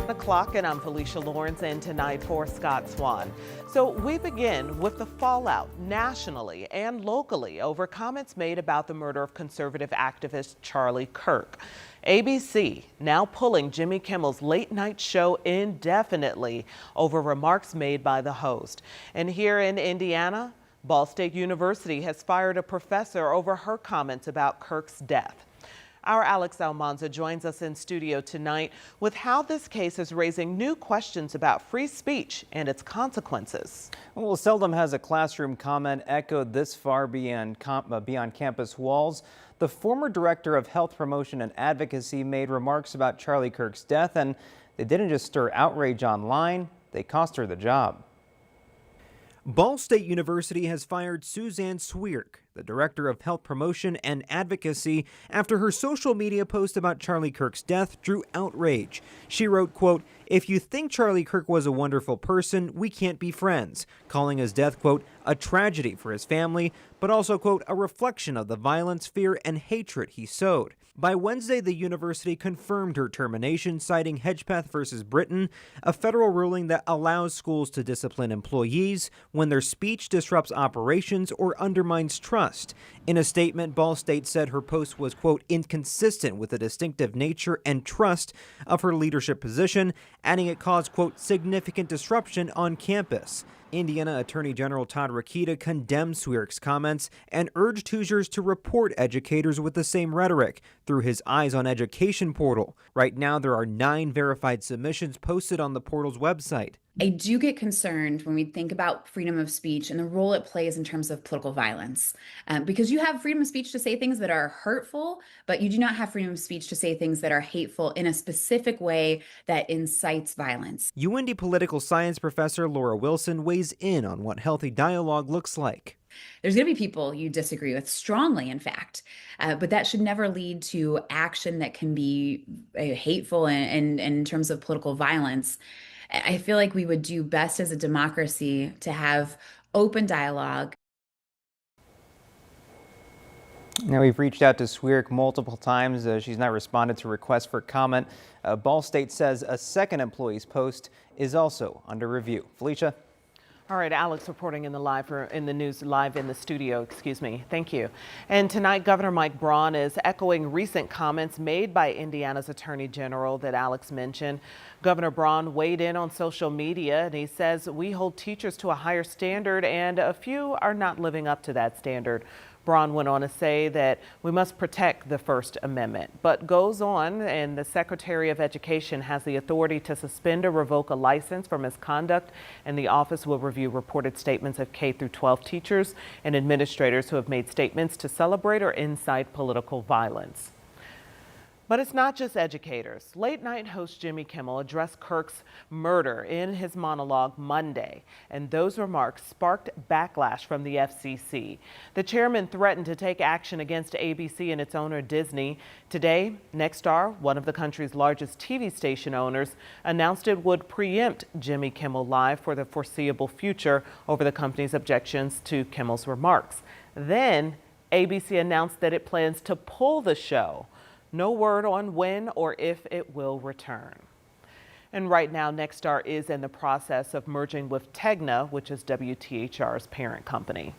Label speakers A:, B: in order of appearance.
A: The clock, and I'm Felicia Lawrence in tonight for Scott Swan. So we begin with the fallout nationally and locally over comments made about the murder of conservative activist Charlie Kirk. ABC now pulling Jimmy Kimmel's late night show indefinitely over remarks made by the host. And here in Indiana, Ball State University has fired a professor over her comments about Kirk's death. Our Alex Almanza joins us in studio tonight with how this case is raising new questions about free speech and its consequences.
B: Well, seldom has a classroom comment echoed this far beyond campus walls. The former director of health promotion and advocacy made remarks about Charlie Kirk's death, and they didn't just stir outrage online, they cost her the job.
C: Ball State University has fired Suzanne Swierk, the director of health promotion and advocacy, after her social media post about Charlie Kirk's death drew outrage. She wrote, quote, "If you think Charlie Kirk was a wonderful person, we can't be friends," calling his death, quote, "a tragedy for his family, but also, quote, a reflection of the violence, fear, and hatred he sowed." By Wednesday, the university confirmed her termination, citing Hedgepeth versus Britain, a federal ruling that allows schools to discipline employees when their speech disrupts operations or undermines trust. In a statement, Ball State said her post was, quote, inconsistent with the distinctive nature and trust of her leadership position, adding it caused, quote, significant disruption on campus. Indiana Attorney General Todd Rokita condemned Swierk's comments and urged Hoosiers to report educators with the same rhetoric through his Eyes on Education portal. Right now, there are 9 verified submissions posted on the portal's website.
D: I do get concerned when we think about freedom of speech and the role it plays in terms of political violence, because you have freedom of speech to say things that are hurtful, but you do not have freedom of speech to say things that are hateful in a specific way that incites violence.
C: UIndy political science professor Laura Wilson weighs in on what healthy dialogue looks like.
D: There's going to be people you disagree with strongly, in fact, but that should never lead to action that can be hateful and in terms of political violence. I feel like we would do best as a democracy to have open dialogue.
B: Now, we've reached out to Swierk multiple times. She's not responded to requests for comment. Ball State says a second employee's post is also under review. Felicia?
A: All right, Alex reporting in the news live in the studio, excuse me. Thank you. And tonight, Governor Mike Braun is echoing recent comments made by Indiana's Attorney General that Alex mentioned. Governor Braun weighed in on social media, and he says we hold teachers to a higher standard, and a few are not living up to that standard. Braun went on to say that we must protect the First Amendment, but goes on, and the Secretary of Education has the authority to suspend or revoke a license for misconduct, and the office will review reported statements of K through 12 teachers and administrators who have made statements to celebrate or incite political violence. But it's not just educators. Late night host Jimmy Kimmel addressed Kirk's murder in his monologue Monday, and those remarks sparked backlash from the FCC. The chairman threatened to take action against ABC and its owner Disney. Today, Nexstar, one of the country's largest TV station owners, announced it would preempt Jimmy Kimmel Live for the foreseeable future over the company's objections to Kimmel's remarks. Then, ABC announced that it plans to pull the show. No word on when or if it will return. And right now, Nexstar is in the process of merging with Tegna, which is WTHR's parent company.